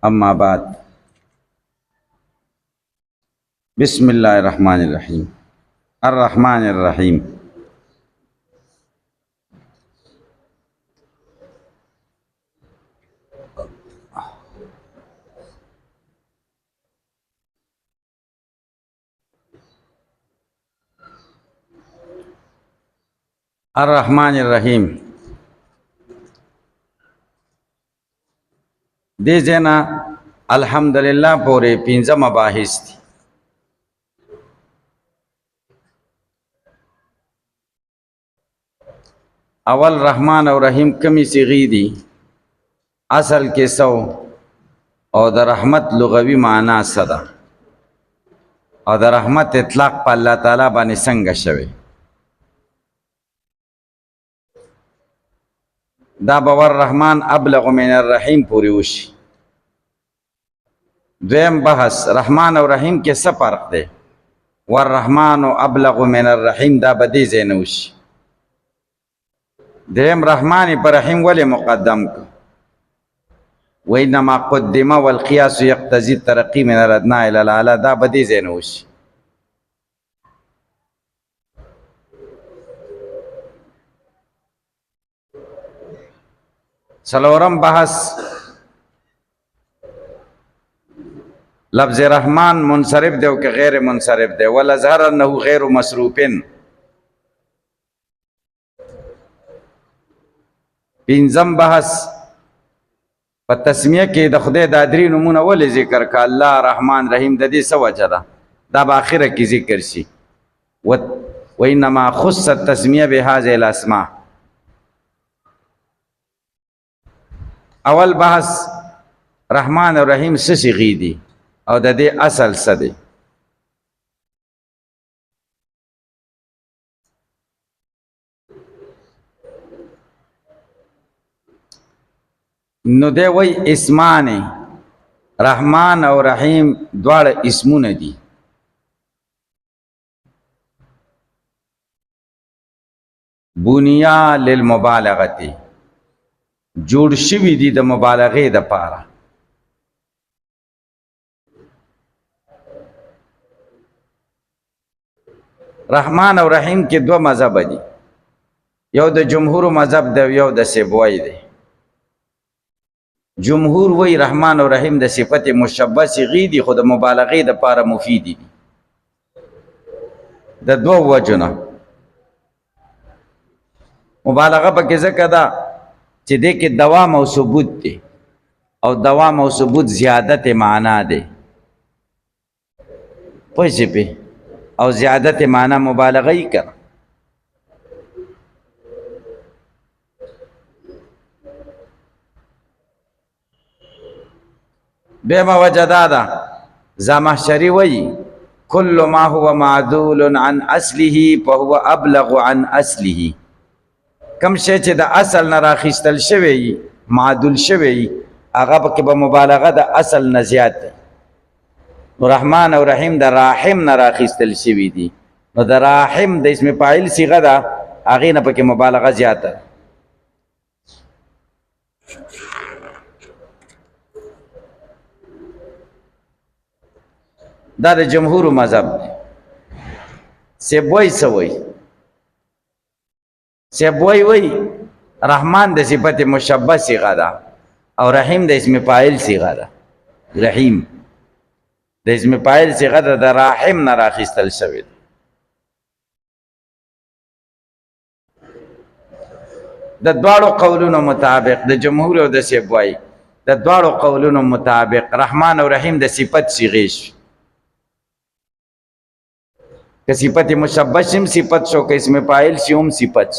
अम्मा बाद बिस्मिल्लाहिर्रहमानिर्रहीम अर्रहमानिर्रहीम। अर्रहमानिर्रहीम दे जना अल्हम्दुलिल्लाह पूरे 15 मबाहिस थी। अवल रहमान और रहीम कमी सिगी दी असल के सौ और द रहमत लुगवी माना सदा और द रहमत इतलाक पर अल्लाह ताला बानी संग शवे दा बवर रहमान अबलग मिन रहीम पूरी उशी। द्वेम बहस रहमान और रहीम के सब फर्क दे वर रहमान अबलग मिन रहीम दा बदी ज़ेनूशी। द्वेम रहमान पर रहीम वले मुक़द्दम को वही नमा क़ुद्दिमा वल क़ियास यक़्तज़ी तरक़ी मिन अल-अदना इला अल-आला दा बदी ज़ेनूशी। सलोरम बहस लफ्ज़ रहमान मुनसरिफ दे के गैर मुनसरिफ दे वल अज़हर अन्नहु गैर मसरूफिन। पिंजम बहस पर तस्मिया के द खुदे दादरी नमूना वले जिक्र का अल्लाह रहमान रहीम ददी सवजदा दा आखिर की जिक्र सी व इन्नमा खुस्सत तस्मिया बिहाज़िल अस्मा। अवल बहस रहमान और रहीम सिगी दी और ददे असल सदे नुदे वही इस्माने रहमान और रहीम द्वार इस्मुन दी। बुनिया लिल मुबालगती जोड़ शिवी दी द मुबालगे द पारा। रहमान और रहीम के दो मजहब दी यौ द जमहूर मजहब दे यौ द सेबवाई दे। जमहूर वही रहमान और रहीम द सिफत मुशब्बह सिगी दी खुद मुबालगे द पारा मुफीदी दी द दो वजुना मुबालगा पके ज़कदा चे दे के दवाम और सबूत दे और दवाम और सबूत ज़्यादत माना दे पैसे पे और ज़्यादत माना मुबालगा ही कर। बेमा वजदादा ज़ामशरी वही कुल्लु मा हुवा मादूल अन असलिही फहुवा अबलगु अन असलिही। कम शे चे द असल न राखिस्तल शवेई मादुल शवेई आगा के ब मुबालगा द असल न ज़्याद है। रहमान और रहीम द राहिम न राखिस्तल शवी दी न द राहिम द इसमें पाइल सिगा दा आगे न पके मुबालगा ज़्यादा है। दा द जमहूर मजहब से बोई सवई से बोई वही रहमान द सिफत मुशब्बह सिगा दा और रहीम द इसमें पाइल सिगा दा। रहीम द इसमें पाइल सिगा दा द राहिम न राखिस्तल शवी द द्वारो कौलुन मुताबिक द जमहूर और द सेबवाई द द्वारो कौलुन मुताबिक रहमान और रहीम द सिफत सिगेश के सिफत मुशब्बह सिम सिफत शो के इसमें पाइल सिम सिफत।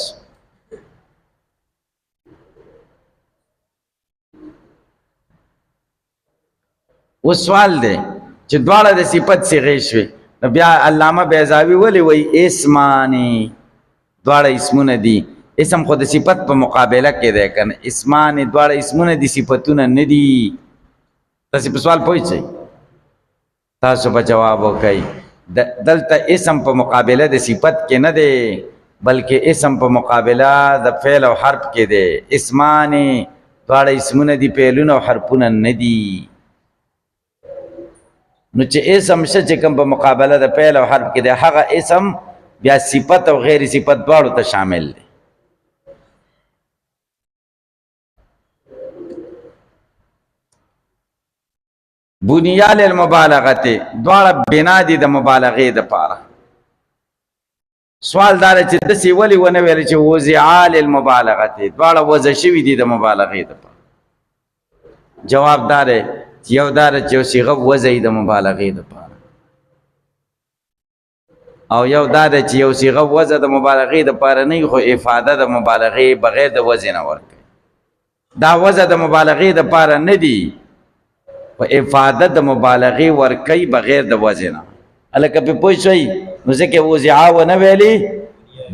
वो सवाल दे चे द्वारा दे सिफत सिगेश वे नबिया अल्लामा बेजावी वली वही इस्मानी द्वारा इस्मुन दी इसम खुद सिफत पर मुकाबला के दे कर इस्मानी द्वारा इस्मुन दी सिफतुन नदी तसिप सवाल पूछे तासु पर जवाब हो कई दलता इसम पर मुकाबला दे सिफत के न दे बल्कि इसम पर मुकाबला द फेल और हर्फ के दे। इस्मानी द्वारा इस्मुन दी पेलुन और हरपुन नदी نو چې اسم شه چې کوم په مقابله د فعل او حرف کې دی هغه اسم بیا صفت او غیر صفت دواړو ته شامل دی بنیا للمبالغه دواړه بنا دي د مبالغې دپاره سوال دار چې داسې ولې ونه ویل چې وضع للمبالغه دواړه وضع شوي دي د مبالغې دپاره جواب دا دی چې یو دا ده چې یو صیغه وضع یي د مبالغې دپاره او یو دا ده چې یو صیغه وضع د مبالغې دپاره نه وي خو افاده د مبالغې بغیر د وضع نه ورکوي دا وضع د مبالغې دپاره نه دي خو افاده د مبالغې ورکوي بغیر د وضع نه هلکه پې پوه شوئ نو ځکه وضع ونه ویلي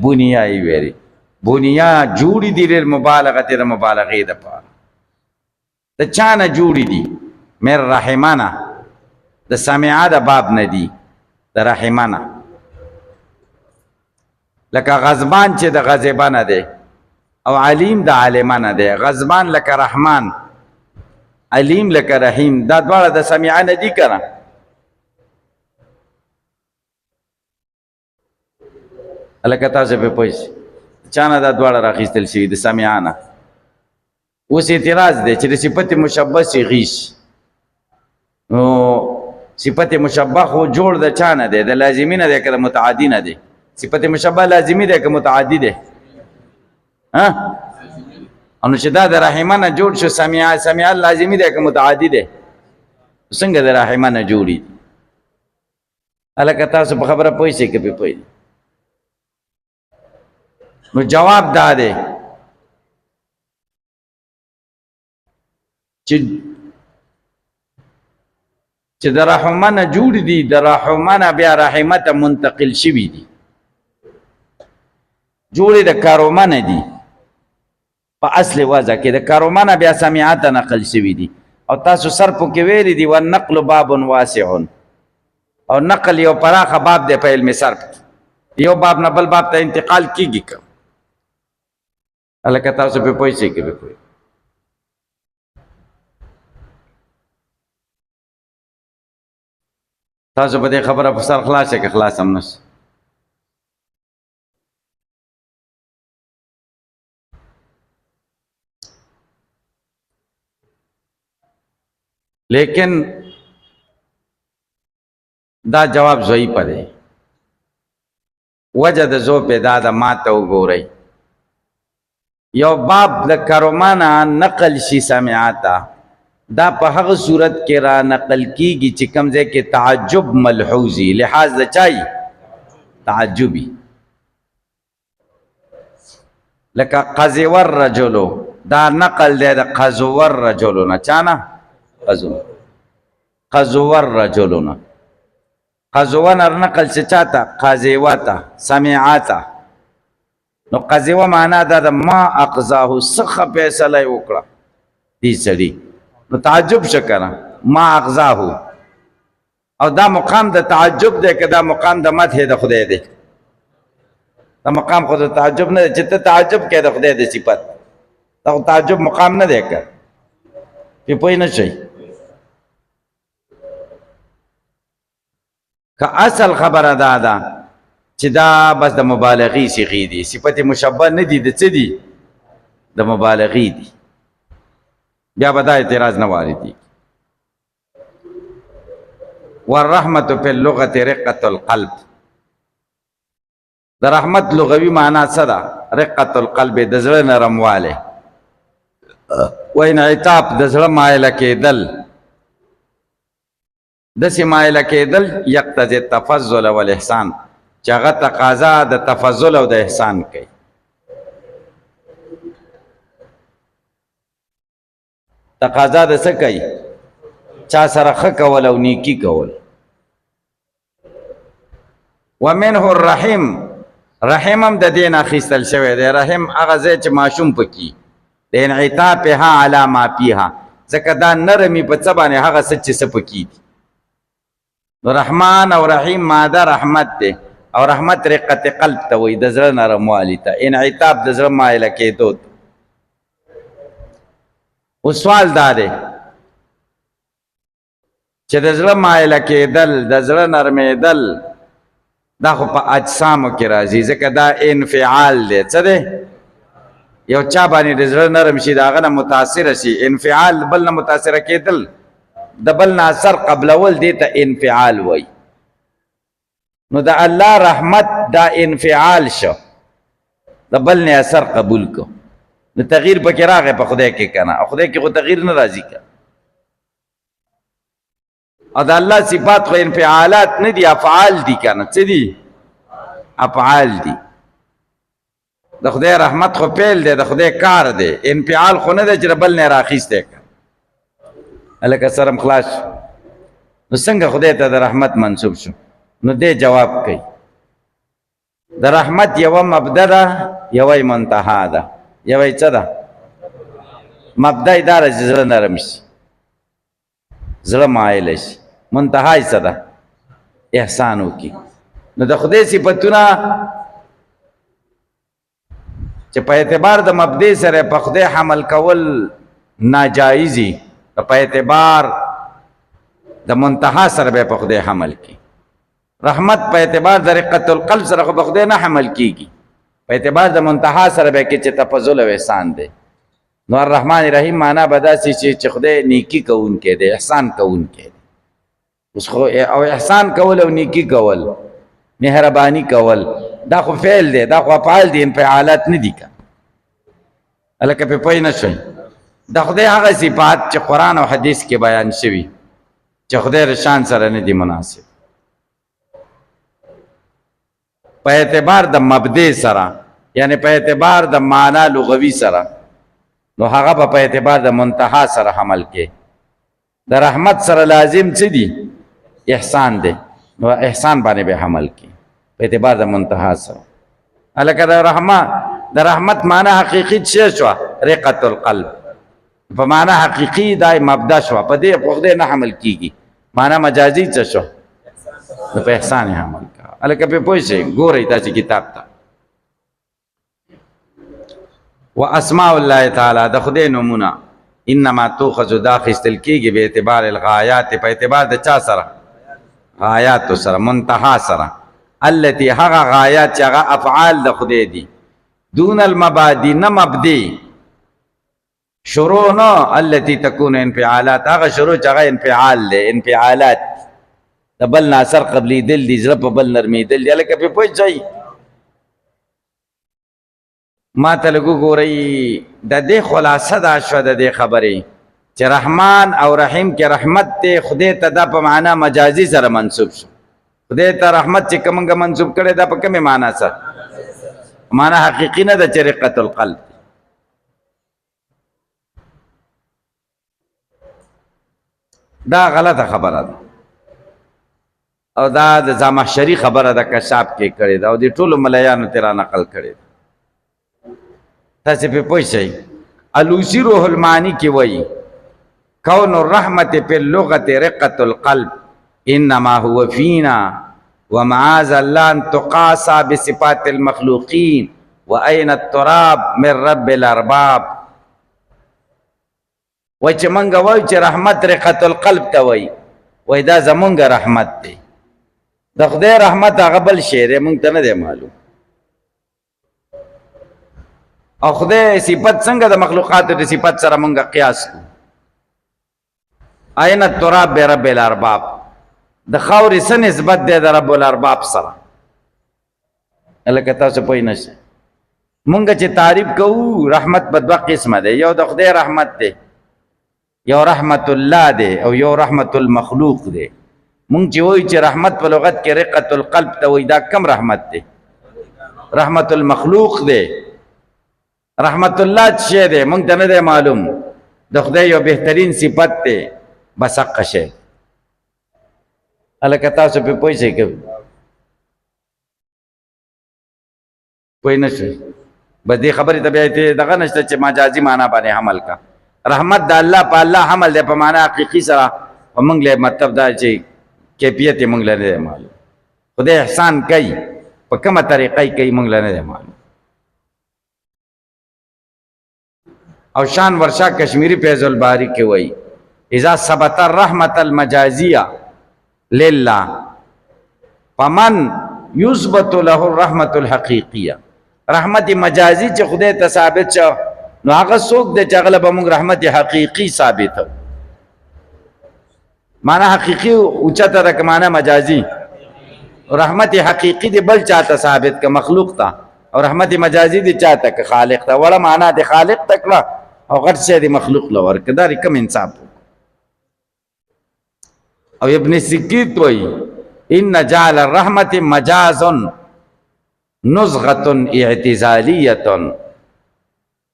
بنیا یې ویلي بنیا جوړې دي للمبالغې د مبالغې دپاره د چا نه جوړې دي من رحمانه د سمعه د باب نه دي د رحمانه لکه غضبان چې د غضبه نه دی او علیم د عالمه نه دی غضبان لکه رحمان علیم لکه رحیم دا دواړه د سمعه نه دي که نه هلکه تاسو پې پوه شئ چا نه دا دواړه راخیستل شوي د سمعه نه اوس اعتراض دی چې د صفت مشبه صیغې شي نو صفت مشبه خو جوړ د چا نه دی د لازمي نه دی که د متعدي نه دی صفت مشبه لازمي دی که متعدي دی نو چې دا د رحمه نه جوړ شو سمعه لازمي دی که متعدي دی څنګه د رحمه نه جوړي دي هلکه تاسو په خبره پوه شئ که پې پوه نو جواب دا دی چې د رحمه نه جوړ دي د رحمه نه بیا رحمه ته منتقل شوي دي جوړې د کرومه نه دي په اصل وضع کې د کرومه نه بیا سمعه ته نقل شوي دي او تاسو صرفو کې ویلي دي والنقل باب واسع او نقل یو پراخه باب دی په علم صرف یو باب نه بل باب ته انتقال کیږي که هلکه تاسو پې پوه شئ که پې پوه تاسو په دې خبره په سر خلاص شئ که خلاص هم نشئ لیکن دا جواب ضعیف دی وجه د ضعف دا ده ما ته وګورئ یو باب د کرومانه نقل شي سمعه ته دا په هغه صورت کې را نقل کیږي چې کوم ځای کې تعجب ملحوظي لحاظ د چای تعجبي لکه قذو الرجل دا نقل دی د قذو الرجل نه چا نه قذو الرجل نه قذو نقل چې چاته قذوه ته سمعه ته نو قذوه معنا دا د ما اقضاه څخه فیصله یې وکړه دې سړي نو تعجب شکره ما اغزاه او دا مقام د تعجب دی که دا مقام د مدح د خدای دی دا مقام خود د تعجب نه دی چې ته تعجب کې د خدای د صفت دا تعجب مقام نه دی که پې پوه نه شئ که اصل خبره دا ده چې دا بس د مبالغې صیغې دي صفت مشبه نه دي د څه دي د مبالغې دي بیا به دا اعتراض نه واردېږي والرحمة فی اللغة رقة القلب د رحمت لغوي معنا څه ده رقة القلب د زړه نرموالی و انعطاف د زړه مایله کېدل داسې مایله کېدل یقتضي التفضل والاحسان چې هغه تقاضا د تفضل او د احسان کوي تقاضا د څه کوي چا سره ښه کول او نیکي کول ومنه الرحیم رحم هم د دې نه اخیستل شوی دی رحم هغه ځای چې ماشوم پکې د انعطافها علی ما فیها ځکه دا نرمي په څه باندې هغه څه چې څه پکې دي نو رحمان او رحیم ماده رحمت دی او رحمت رقت قلب ته وایي د زړه نرموالي ته انعطاف د زړه مایله کېدو ته اوس سوال دا دی چې د زړه مایله کېدل د زړه نرمېدل دا خو په اجسامو کې راځي ځکه دا انفعال دی څه دی یو چا باندې د زړه نرم شي د هغه نه متاثره شي انفعال بل نه متاثره کېدل د بل نه اثر قبلول دې ته انفعال وایي نو د الله رحمت دا انفعال شو د بل نه اثر قبول کو نو تغییر پکې راغی په خدای کې کنه او خدای کې خو تغییر نه راځي که او د الله صفات خو انفعالات نه دي افعال دي کنه څه دي افعال دي د خدای رحمت خو پیل دی د خدای کار دی انفعال خو نه دی چې بل نه راخیستی که هلکه سرم خلاص نو څنګه خدای ته د رحمت منصوب شو نو دې جواب کوي د رحمت یوه مبدا ده یوه منتها ده یوه څه ده مبدا یې دا ده چې زړه نرم شي زړه مایله شي منتها یې څه ده احسان وکړي نو د خدای صفتونه چې په اعتبار د مبدې سره په خدای حمل کول ناجایزي په اعتبار د منتها سره به په خدای حمل کی رحمت په اعتبار د رقت القلب سره په خدای نه حمل کیږي په اعتبار د منتها سره به کې چې تفضل او احسان دی نو الرحمن الرحیم معنا بداسي چې خدای نیکی کوونکی دی احسان کوونکی دی اوس خو او احسان کول او نیکی کول مهربانی کول دا خو فعل دی دا خو افعال دي انفعالات نه دي که هلکه پې پوه نه شئ د خدای هغه صفات چې قرآن او حدیث کې بیان شوي چې خدای د شان سره نه دي مناسب په اعتبار د مبدې سره یعنی په اعتبار د معنا لغوي سره نو هغه په اعتبار د منتها سره حمل کې د رحمت سره لازم څه دي احسان دی نو احسان باندې به حمل کې په اعتبار د منتها سره هلکه د رحمت معنا حقیقي څه شوه رقت القلب په معنا حقیقي دا مبدا شوه په دې په خدای نه حمل کیږي معنا مجازي څه شو نو په احسان یې حمل کا هلکه پې پوه شئ ګورئ تاسې کتاب ته و اسماء الله تعالی د خدای نومونه انما تؤخذ دا اخیستل کېږي به اعتبار الغایات په اعتبار د چا سره غایاتو سره منتها سره التي هغه غایات چې هغه افعال د خدای دي دون المبادی نه مبدی شروع نه التي تكون انفعالات هغه شروع چې هغه انفعال دی انفعالات د بل نه اثر قبلېدل دي زړه په بل نرمېدل دي هلکه پې پوه شئ ما ته لږ وګورئ د دې خلاصه دا شوه د دې خبرې چې رحمان او رحیم کې رحمت دی خدای ته دا په معنا مجازي سره منصوب شو خدای ته رحمت چې کومه منصوب کړی دا په کومې معنا سره معنا حقیقي نه ده چې رقت القلب دا غلطه خبره ده او دا د زمخشري خبره ده کشاف کې کړې ده او د ټولو ملایانو ترې را نقل کړې ده تاسې پې پوه شئ الوسی روح المعانی کې وایي کون الرحمت فی اللغة رقة القلب انما هو فینا ومعاذ الله ان تقاسى بصفات المخلوقین واین التراب من رب الارباب وای چې منګه وای چې رحمت رقة القلب ته وای وای دا زمونږ رحمت دی د خدای رحمت هغه بل شی دی مونږ ته نه دی معلوم او خدای صفت څنګه د مخلوقاتو د صفت سره مونږ قیاس کو این التراب برب الارباب د خاورې څه نسبت دی د رب الارباب سره هلکه تاسو پوه نه شئ مونږ چې تعریف کوو رحمت په دوه قسمه دی یو د خدای رحمت دی یو رحمت الله دی او یو رحمت المخلوق دی مونږ چې وایو چې رحمت په لغت کې رقة القلب ته وایي دا کم رحمت دی رحمت المخلوق دی رحمت الله څه دی مونږ ته نه دی معلوم د خدای یو بهترین صفت دی بس حق شی هلکه تاسو پې پوه شئ که پوه نه شئ بس دې خبرې ته بیا دغه نشته چې مجازي معنا باندې حمل کا رحمت د الله په الله حمل دی په معنا حقیقي سره په موږ له مطلب دا چې کیفیت یې موږ له نه دی معلوم خدای احسان کوي په کومه طریقه یې کوي موږ له نه دی معلوم او شان ورشا کشمیری فیض الباری کې وایي اذا ثبت الرحمت المجازیه لله فمن یثبت له الرحمت الحقیقیه. رحمت مجازی چې خدای ته ثابت شو نو هغه څوک دی چې هغه به موږ رحمت حقیقي ثابتو. معنا حقیقي اوچته ده که معنا مجازي؟ رحمت حقیقي دی بل چاته ثابت که مخلوق ته، او رحمت مجازي دی چاته که خالق ته. وړه معنا د خالق ته کړه او غټ شی د مخلوق له ورکړه. دا کم انصاف. او ابن سکیت وایي ان جعل الرحمت مجاز نزغه اعتزالیه.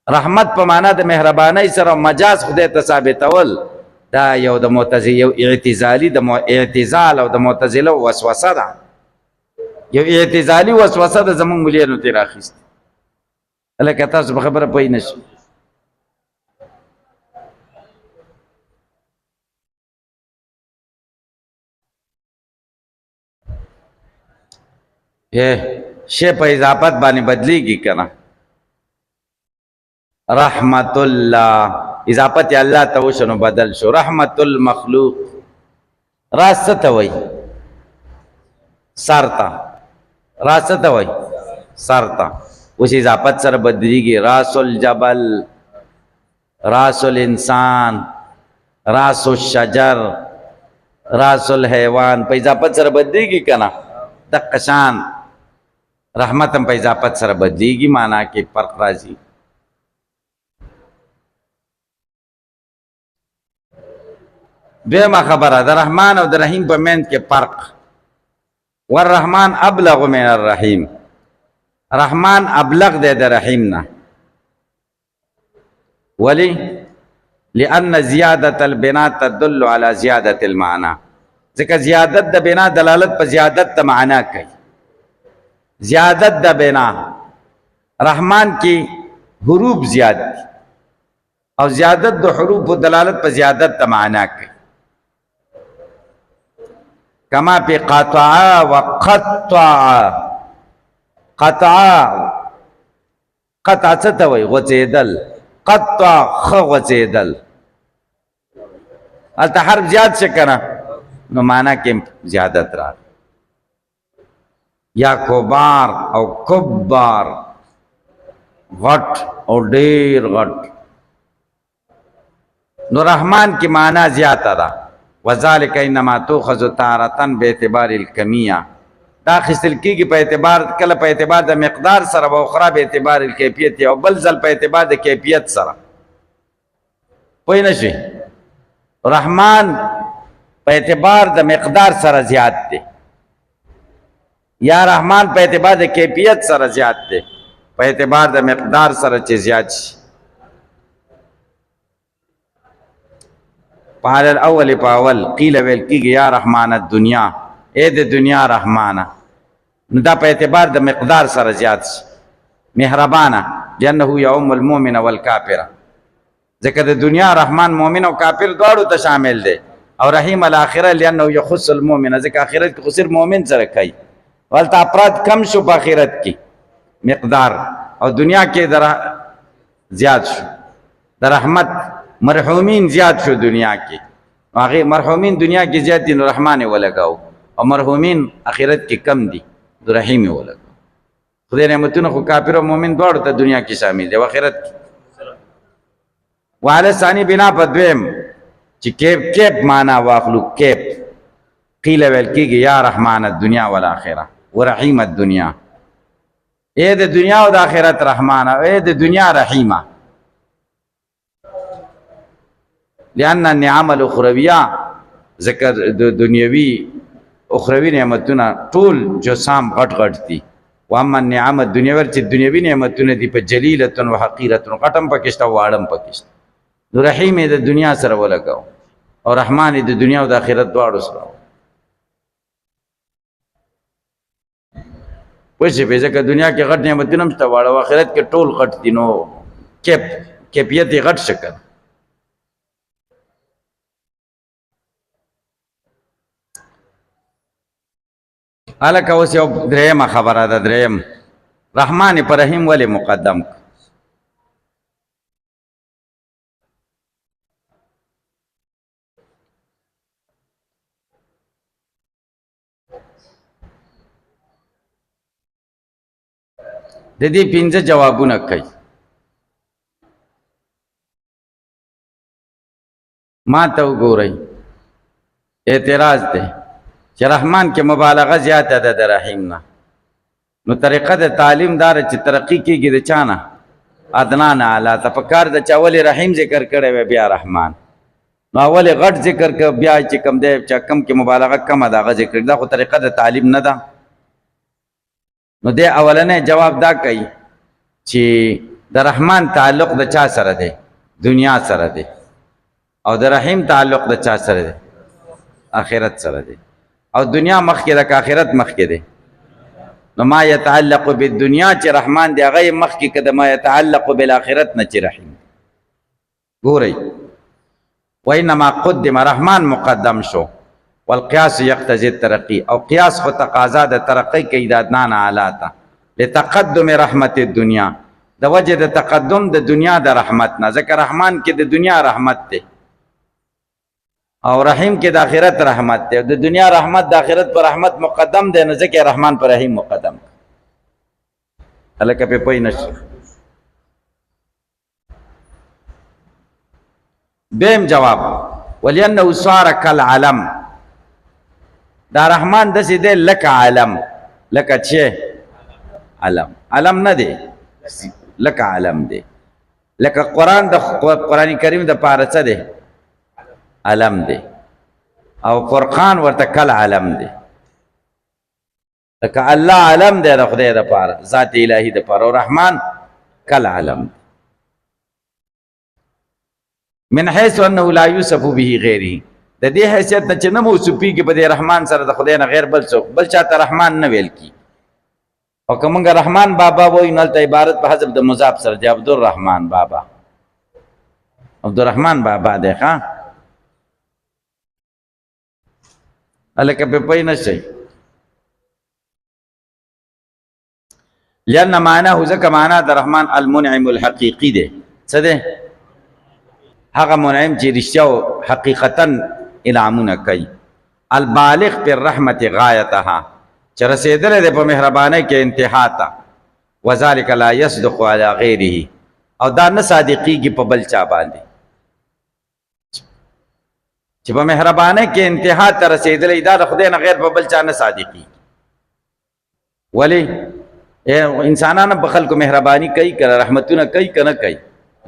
رحمت په معنا د مهربانۍ سره مجاز خدای ته ثابتول دا یو د معتزله یو اعتزالي د اعتزال او د معتزله وسوسه ده. یو اعتزالي وسوسه ده زمونږ مليانو ترې راخیستې. لکه تاسو په خبره پوه نه شئ. شی په اضافت باندې بدلیږي که نه. رحمت الله اضافت الله ته وشو نو بدل شو. رحمت المخلوق راز څه ته وایي؟ سر ته. راز څه ته وایي؟ سر ته. اوس اضافت سره بدلیږي. راس الجبل، راس الانسان، راس الشجر، راس الحیوان په اضافت سره بدلیږي که نه؟ دقه شان رحمت هم په اضافت سره بدلیږي، معنا کې فرق راځي. دویمه خبره د رحمان او د رحیم په منځ کې فرق. والرحمن ابلغ من الرحیم. رحمان ابلغ دی د رحیم نه. ولی؟ لأن زیادة البناء تدل على زیادة المعنى. ځکه زیادت د بنا دلالت په زیادت د معنا کوي. زیادت د بنا رحمان کې حروف زیاد دي او زیادت د حروف دلالت په زیادت د معنا کوي. کما پی قطع و قطع. قطع قطع څه ته وایي؟ غوڅېدل. قطع ښه غوڅېدل. هلته حرف زیاد شه که نه نو معنا کې زیادت راغی. یا کبار او کبار، غټ او ډیر غټ. نو رحمان کی معنا زیاته ده. وذالک انما تؤخذ تارة باعتبار الکمیه. دا اخیستل کېږي په اعتبار کله په اعتبار د مقدار سره و اخرى په اعتبار الکیفیت او بل ځل په اعتبار د کیفیت سره. پوه نه شئ؟ رحمان په اعتبار د مقدار سره زیات دی یا رحمان په اعتبار د کیفیت سره زیات دی؟ په اعتبار د مقدار سره چې زیات شي. پال الاول په اول قیل ویل کېږي یا رحمان الدنیا، اے د دنیا رحمانه. نو دا په اعتبار د مقدار سره زیات شي. مهربانه لأنه یعم المؤمن والکافر. ځکه د دنیا رحمان مؤمن او کافر دواړو ته شامل دی. او رحیم الاخره لأنه یخص المؤمن. ځکه آخرت کې خو صرف مؤمن سره کوي. ولته افراد کم شو په آخرت کې مقدار، او دنیا کې زیات شو. د رحمت مرحومین زیات شو دنیا کې. هغه مرحومین دنیا کې زیات دي نو رحمان یې ولګاو، او مرحومین آخرت کې کم دي نو رحیم یې ولګاو. خدای نعمتونه خو کافر او مؤمن دواړو ته دنیا کې شامل دي او آخرت کې. وعلى ثاني بنا په دویم چې کیپ معنا واخلو. کیپ قیل ویل کېږي یا رحمان الدنیا والآخره ورحیم الدنیا. اے د دنیا او د آخرت رحمانه، اے د دنیا رحیمه. لأن النعم الاخرویه، ذکر د دنیوي اخروی نعمتونه ټول جسام غټ غټ دي. واما النعم الدنیوي چې دنیوي نعمتونه دي په جلیله و حقیره، غټم پکشته واړم پکشته. نو رحیم د دنیا سره ولګاو او رحمان د دنیا او د آخرت دواړو سره. پوه په ځکه دنیا کې غټ نعمتونه هم شته واړه او آخرت کې ټول غټ دي. نو کیفیت یې غټ شکل. هلکه اوس یو درېیمه خبره ده. درېیم رحمان پر رحیم ولې مقدم کړ؟ د دې 15 جوابونه کوي. ما ته وګورئ اعتراض دی چې رحمان کې مبالغه زیاته ده د رحیم نه. نو طریقه د تعلیم دار چې ترقی کېږي د چا نه؟ ادنا نه اعلی ته. په کار د چا ولې رحیم ذکر کړی وی بیا رحمان، نو اول غټ ذکر ک بیا چې کم دی چې کم کې مبالغه کم ده هغه ذکر. دا خو طریقه د تعلیم نه ده. نو د اولنې جواب دا کوي چې د رحمان تعلق د چا سره دی؟ دنیا سره دی. او د رحیم تعلق د چا سره دی؟ آخرت سره دی. او دنیا مخکې ده که آخرت مخکې دی؟ نو ما يتعلق بالدنیا چې رحمان دی هغه مخکې که د ما يتعلق بالآخرت نه چې رحیم. ګورئ وانما قدم رحمان مقدم شو والقياس يقتضي الترقي، او قياس خو تقاضا د ترقی کوي د ادنا نه اعلی ته لتقدم رحمت الدنیا، د وجه د تقدم د دنیا د رحمت نه. ځکه رحمان کې د دنیا رحمت دی او رحیم کې د آخرت رحمت دی. د دنیا رحمت د آخرت پر رحمت مقدم دی، نو ځکه رحمان پر رحیم مقدم. هلکه په پوه نشئ. دویم جواب ولأنه صار کالعلم، دا رحمان داسې دی لکه علم. لکه چې علم، علم نه دی، لکه علم دی. لکه قرآن د قرآن کریم د پاره څه دی؟ علم دی. او فرقان ورته کل علم دی. لکه الله علم دی د خدای د پاره، ذات الهی د پاره، او رحمان کل علم دی. من حيث انه لا يوصف به غیره، د دې حیثیت نه چې نه موصوفیږي په دې رحمان سره د خدای نه غیر بل څوک، بل چاته رحمان نه ویل کی. او که مونږ رحمان بابا وایو نو هلته عبارت په حذف د مضاف سره دی، عبدالرحمن بابا. عبدالرحمن بابا دی. ښه هلکه په پوه نشئ. لأن معناه ځکه معنا د رحمان المنعم الحقیقي دی. څه دی؟ هغه منعم چې رښتیا او حقیقتا انعامونه کوي. البالغ پر رحمت غایتها، چې رسېدلی دی په مهربانۍ کې انتها ته. وذلک لا یصدق علی غیره، او دا نه صادقیږي په بل چا باندې. چې په مهربانۍ کې انتها ته رسېدلی دا د خدای نه غیر په بل چا نه صادقیږي. ولې؟ انسانانو په خلکو مهرباني کوي که رحمتونه کوي که نه کوي؟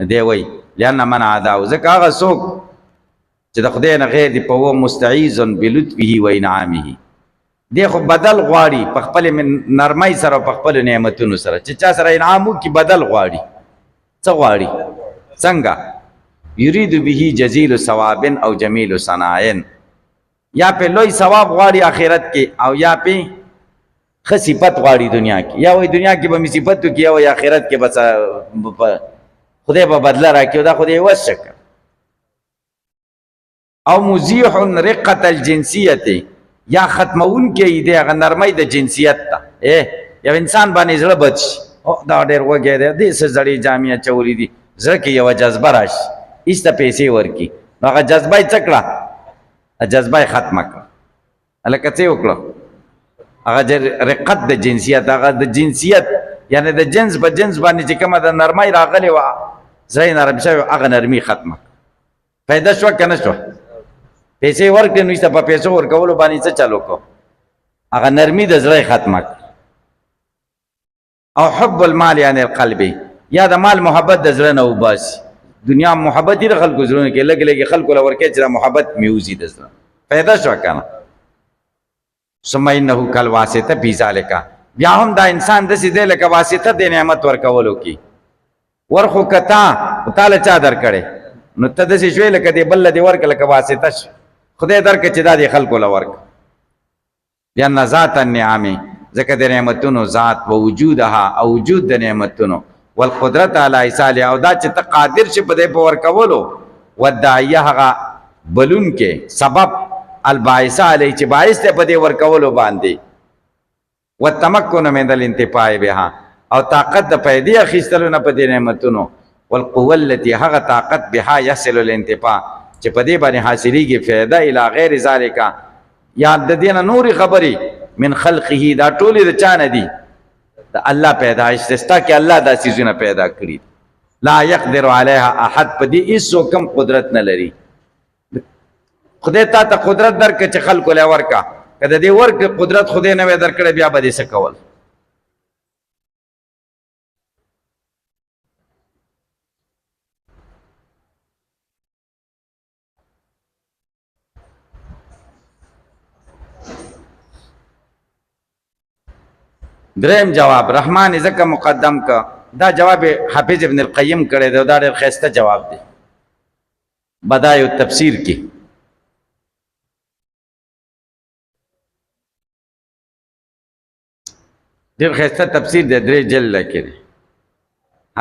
دی وایي لأن من عداه، ځکه هغه څوک چې د خدای نه غیر دی په هو مستعیذ بلطفه و انعامه، دی خو بدل غواړي په خپل نرمۍ سره او په خپلو نعمتونو سره. چې چا سره انعام وکړي بدل غواړي. څه غواړي؟ څنګه؟ یرید به جزیل ثواب او جمیل ثناء، یا په لوی ثواب غواړي آخرت کې، او یا په ښه صفت غواړي دنیا کې. یا وایي دنیا کې به مې صفت وکړي، یا وایي آخرت کې بس خدای به بدله راکړي. دا خدای وس شکر. او مزیح رقت الجنسیت، یا ختمون کې دی هغه نرمۍ د جنسیت ته. یو انسان باندې زړه بد شي، دا ډېر وږی دی، دې څه زړې جامې اچولې دي، زړه کې یوه جذبه راشي، ایسته پیسې ورکړي، نو هغه جذبه یې څه کړه؟ جذبه یې ختمه کړه. هلکه څه وکړه؟ هغه رقت د جنسیت، هغه د جنسیت یعنی د جنس په جنس باندې چې کومه د نرمۍ راغلې وه، زړه یې نرم شوی، هغه نرمي ختمه. پیدا شوه که نه شوه؟ پیسې ورکړې نو ایسته په پیسو ورکولو باندې څه چلو کو؟ هغه نرمي د زړه یې ختمه کړه. او حب المال یعنی القلب، یا د مال محبت د زړه نه وباسي. دنیا محبت یې د خلکو زړونو کې لږ لږ خلکو له ورکوي چې دا محبت مې وځي د زړه. پیدا شوه که نه؟ ثم انه کالواسطه فی ذلک، بیا هم دا انسان داسې دی لکه واسطه د نعمت ورکولو کې. ورخو که تاله چا درکړی، نو ته داسې شوې لکه دې بل له دې ورکړه لکه واسطه شو. خدای درکړه چې دا دې خلکو له ورکړه. لأن ذات النعم، ځکه د نعمتونو ذات، و وجودها او وجود د نعمتونو، والقدرت علی ایصالها، او دا چې ته قادر شې په دې په ورکولو، والداعیه هغه بلونکې سبب، الباعث علی چې باعث دی په دې ورکولو باندې، والتمکن من الانتفاع بها، او طاقت د پیدې اخیستلو نه په دې نعمتونو، والقوه التي هغه طاقت بها يصل الانتفاع چې په دې باندې حاصلېږي فایده الی غیر ذالک، یا د دې نه نورې خبرې من خلقه، دا ټولې د چا نه دي؟ د دا الله پیدایش دستا کې الله دا سيزونه پیدا کړی لا يقدر عليها احد پدې هیڅ کم قدرت نه لري خدای ته قدرت درکړي چې خلکو له ورکا کله دې ورک قدرت خدای نه وې درکړي بیا به دې څه کول دریم جواب رحمان ذکر مقدم کا دا جواب حافظ ابن القیم کړی دی دا ډېر ښایسته جواب دی بدایع التفسیر کې ډېر ښایسته تفسیر دی 3 جلد کې دی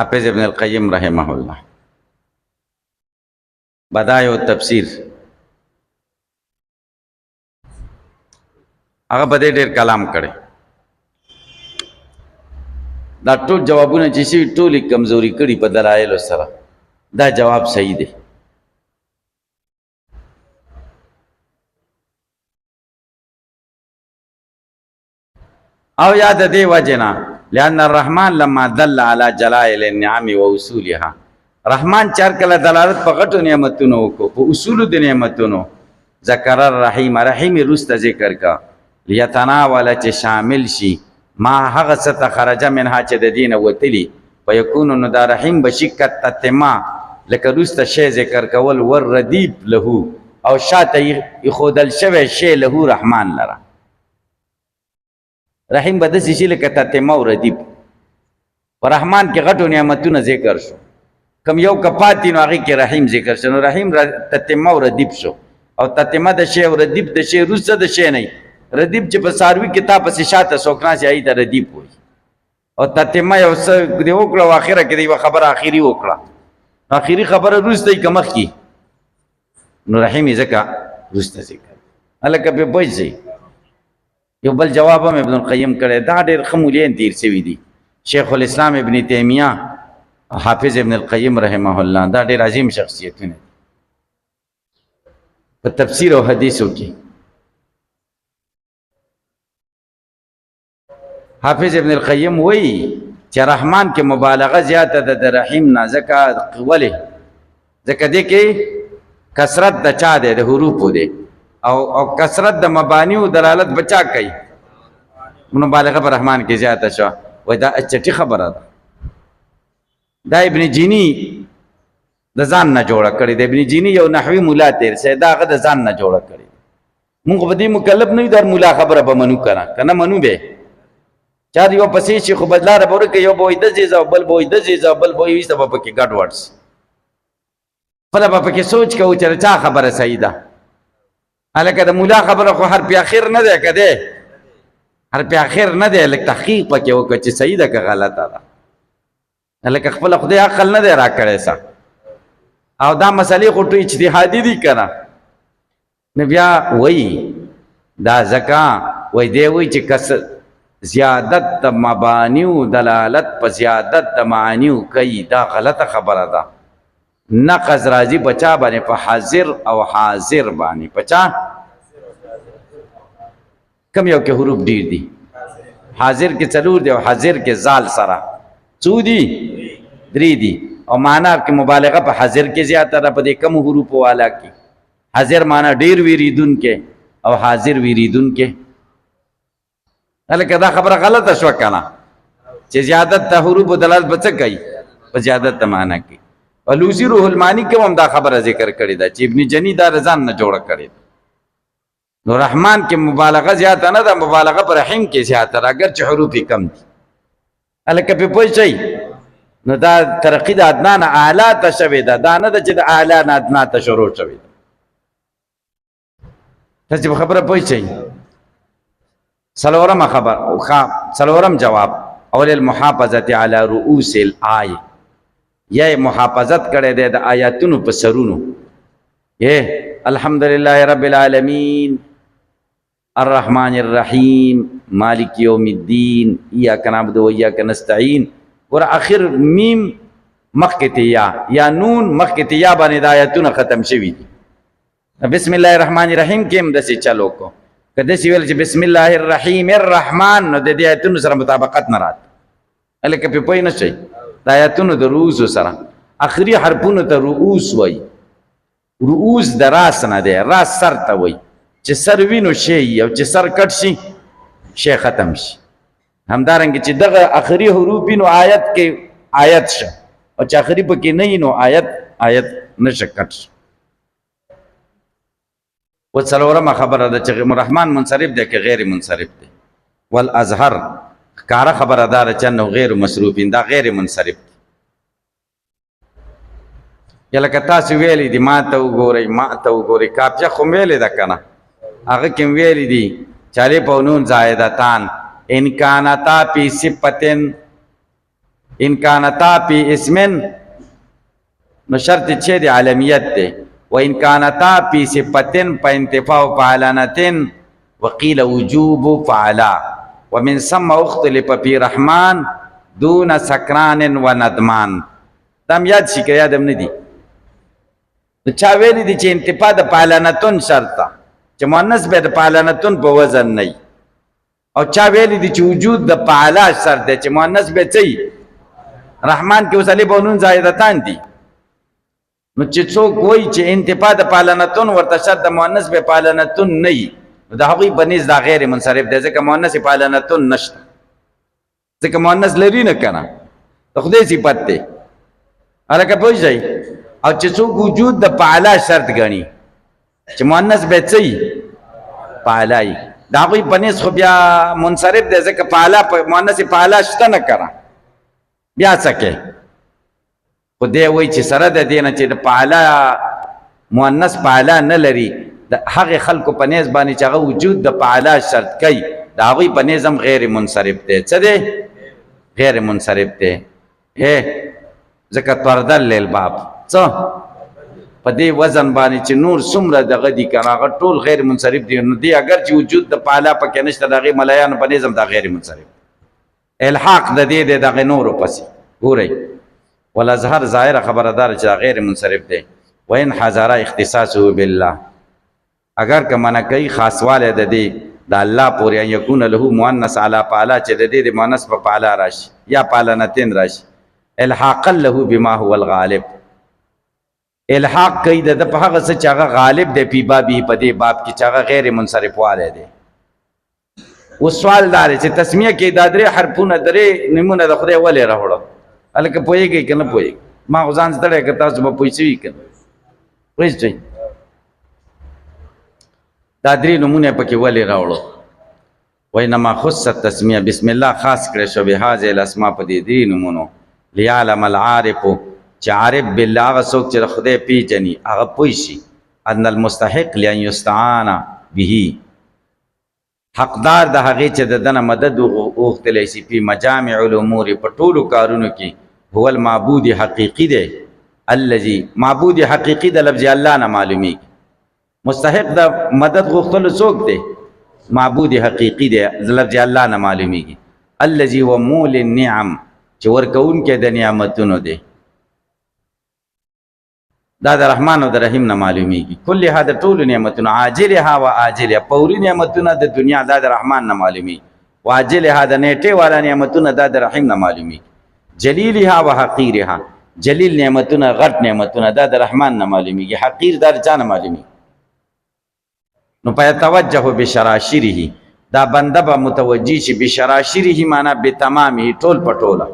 حافظ ابن القیم رحمه الله بدایع التفسیر هغه په دې ډېر کلام کړی دا ټول جوابونه چې شي ټولې کمزوري کړي په دلایلو سره دا جواب صحیح دی او یاد دی وجنا لأن الرحمن لما دل على جلائل النعم واصولها رحمان چار کله دلالت په غټو نعمتونو کو په اصول د نعمتونو ذکر الرحیم رحیم رست ذکر کا لیتناول چې شامل شي ما هغه څه خرج منها چې د دین وتلی ويكون نو دا رحیم بشکت تتما لکه رست شی ذکر کول ور ردیب له او شاته خودل شوی شی له رحمان لرا رحیم بد شي لکه تتما او ردیب پر رحمان کې غټو نعمتونه ذکر شو کم یو کپاتی نو هغه کې رحیم ذکر شو نو رحیم تتما او ردیب شو او تتما د شی او ردیب د شی رست د شی نه ردیب چې په ساروي کتاب په شاته سوکنا سي اي د ردیب وي او تتما یو څه دی وکړه واخره کې دی خبره اخیری وکړه اخیری خبره روسته کمخ کی نو رحیم زکا روسته ذکر الکه په پوجي یو بل جواب هم ابن القیم کړه دا ډېر خمولین تیر شوی دی شیخ الاسلام ابن تیمیه حافظ ابن القیم رحمه الله دا ډېر عظیم شخصیتونه په تفسیر او حدیثو کې حافظ ابن القیم وی چې رحمان کې مبالغه زیاته ده د رحیم نه ځکه ولې ځکه دې کې کثرت د چا ده د حروفو ده او کثرت د مبانی او دلالت بچا کوي مبالغه پر رحمان کې زیاته شو وای دا چټي خبره ده دا ابن جینی د ځان نه جوړه کړی د ابن جینی یو نحوی مولا تیر سه دا غد ځان نه جوړه کړی موږ په دې مکلف نه در مولا خبره به منو کنه منو به چار یو پسې چې خو بدلار به ورکه یو بوې د زیزا بل بوې د زیزا بل بوې وسته په کې ګډ ورډز فلا په کې سوچ کو چې چا خبره صحیح ده الکه د مولا خبره خو هر په اخر نه ده کده هر په اخر نه ده لکه تحقیق پکې وکړي چې صحیح ده که غلطه ده الکه خپل خدای عقل نه ده را کړی سا او دا مسلې خو ټو اجتهادي دي کنه نو بیا وای دا زکا وای دی وای چې کس زیادت د مبانیو دلالت په زیادت د معانیو کوي دا غلطه خبره ده نقض راځي بچا باندې په حاضر او حاضر باندې بچا کم یو کې حروف ډیر دي حاضر کې څلور دي او حاضر کې زال سره څو دي 3 دي او معنا کې مبالغه په حاضر کې زیاته ده په دې کم حروف والا کې حاضر معنا ډیر ویریدون کې او حاضر ویریدون کې الکه دا خبره غلطه شو کنه چې زیادت ته حروف دلالت بچ کوي په زیادت معنا کې ولوسی روح المانی کې هم دا خبره ذکر کړی دا چې ابن جنی دا رضان نه جوړ کړی نو رحمان کې مبالغه زیاته نه ده مبالغه پر رحیم کې زیاته اگر چې حروف کم دي الکه په پوه شي نو دا ترقی د ادنا نه اعلی ته شوی ده دا نه ده چې د اعلی نه ادنا ته شروع شوی ده تاسو خبره پوه شئ سلورم خبر سلورم جواب اول المحافظه علی رؤوس الآیه یا محافظت کړه د آیاتونو په سرونو یہ الحمدللہ رب العالمین الرحمن الرحیم مالک یوم الدین ایاک نعبد و ایاک نستعین ور اخر میم مخکتیا یا نون مخکتیا باندې د آیاتونو ختم شوی بسم الله الرحمن الرحیم کې هم دسي چلو کو کده سی ویل چې بسم الله الرحیم الرحمن نو د دې آیتونو سره مطابقت نه رات الکه په پوه نه شئ د آیاتونو د رؤوسو سره اخري حرفونو ته رؤوس وایي رؤوس د راس نه دی راس سر ته وایي چې سر وي نو شی او چې سر کټ شي شی ختم شي همدارنګه چې دغه اخري حروف وي نو آیت کې آیت شه او چې اخري پکې نه وي نو آیت نشه کټ شي و څلورمه خبره ده چې رحمان منصرف دی که غیر منصرف دی والازهر ښکاره خبره داره چې انه غیر مصروفین دا غیر منصرف دی یا لکه تاسو ویلی دي ما ته وګورئ کاپچه خو ویلې ده که نه هغه کې ویلی دي چې الف او نون زائدتان ان کانتا فی اسمن نو شرط چې دی علمیت دی و ان کانتا فی صفتن فانتفاع فعلانتن وقیل وجوب فعلا ومن ثم اختلف فی رحمان دون سکران و ندمان دام یاد شي که یادم نه دي نو چا ویلی دي چې انتفاع د فعلانتن شرط ده چې مؤنث به د فعلانتن په وزن نه او چا ویلی دي چې وجود د فعلا شرط دی چې مؤنث به څه رحمان کې اوس الف او نون زائدتان دي نو چې څوک وایي چې انتفاع د فعلانتن ورته شرط د مؤنث به فعلانتن نه وي نو د هغوی په نزد دا غیر منصرف دی ځکه مؤنث فعلانتن نشته ځکه مؤنث لري نه که نه د خدای صفت دی هلکه پوه شئ او چې څوک وجود د فعلا شرط ګڼي چې مؤنث به څه وي فعلا وي د هغوی په نزد خو بیا منصرف دی ځکه فعلا مؤنث فعلا شته نه که نه بیا څه کوي خو دی وایي چې سره د دې نه چې د فعلا مؤنث فعلا نه لري د هغې خلکو په نیز باندې چې هغه وجود د فعلا شرط کوي د هغوی په نیز هم غیر منصرف دی څه دی غیر منصرف دی ځکه طردل للباب څه په دې وزن باندې چې نور څومره دغه دي که هغه ټول غیر منصرف دي نو دی اگر چې وجود د فعلا پکې نشته د هغې ملایانو په نیز هم دا غیر منصرف الحاق د دې دی دغې نورو پسې ګورئ والازهر ظاهره خبردار چې غیر منصرف دی وان حضر اختصاصه بالله اگر که منع کوي خاصواله د دې د الله پورې ان یکون له مؤنث علی فعلا چې د دې د مؤنث په فعلا راشي یا فعلانتین راشي الحاقا له بما هو الغالب الحاق کوي د په هغه څه چې هغه غالب دی په بابي په دې باب کې چې هغه غیر منصرف واله دی و سوال دار چې تسمیه کې دا درې حرفونه درې نمونه د خدای ولې راوړو هلکه پوهېږئ که نه پوهېږئ ما خو ځان ستړی که تاسو به پوه شوي که نه پوه شئ دا درې نومونه یې پکې ولې راوړو وینما خصت تسمیه بسم الله خاص کړی شو بهذه الاسماء په دې درې نومونو لیعلم العارف چې عارف بالله هغه څوک چې د خدای پیژني هغه پوه شي ان المستحق لان یستعان به حقدار د هغې چې د دنه مدد وغوښتلی شي په مجامع الامور په ټولو کارونو کې هو المعبود حقیقي دی الذي معبود حقیقي د لفظ الله نه معلومیږي مستحق د مدد غوښتلو څوک دی معبود حقیقي دی د لفظ الله نه معلومیږي الذي هو مول النعم چې ورکوونکی د نعمتونو دی دا د رحمان او د رحیم نه معلومیږي کلها د ټولو نعمتونو عاجلها و آجلها فوري نعمتونه د دنیا دا د رحمان نه معلومیږي واجلها د نیټې والا نعمتونه دا د رحیم نه معلومیږي جلیلها و حقیرها جلیل نعمتونه غټ نعمتونه دا د رحمان نه معلومیږي حقیر دا د چا نه معلومیږي نو فیتوجه بشراشره دا بنده به متوجه شي بشراشره معنا بتمامه ټول په ټوله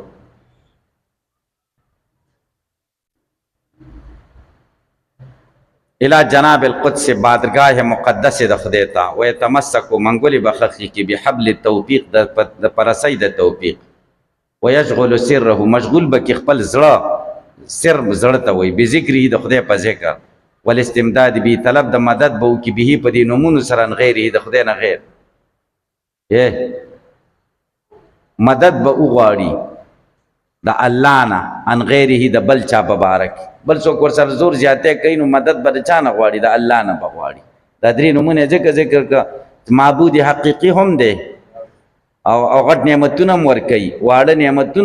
الى جناب القدس بادرگاه مقدس د خدای ته و يتمسك منګولي بخخي کې بحبل التوفيق د پرسۍ د توفیق ويشغل سره مشغول بک خپل زړه سر زړه ته وي بذکره د خدای په ذکر والاستمداد به طلب د مدد بو کې به په دې نمونه سره غیره د خدای نه غیر مدد به وغواړي د الله نه ان غیره د بل چا مبارک بل څوک ورسره زور زیاته کوي نو مدد به چا نه غواړي د الله نه بغواړي دا درې نمونه ذکر کا معبود حقیقي هم دی او غټ نعمتونه هم ورکوي واړه نعمتونه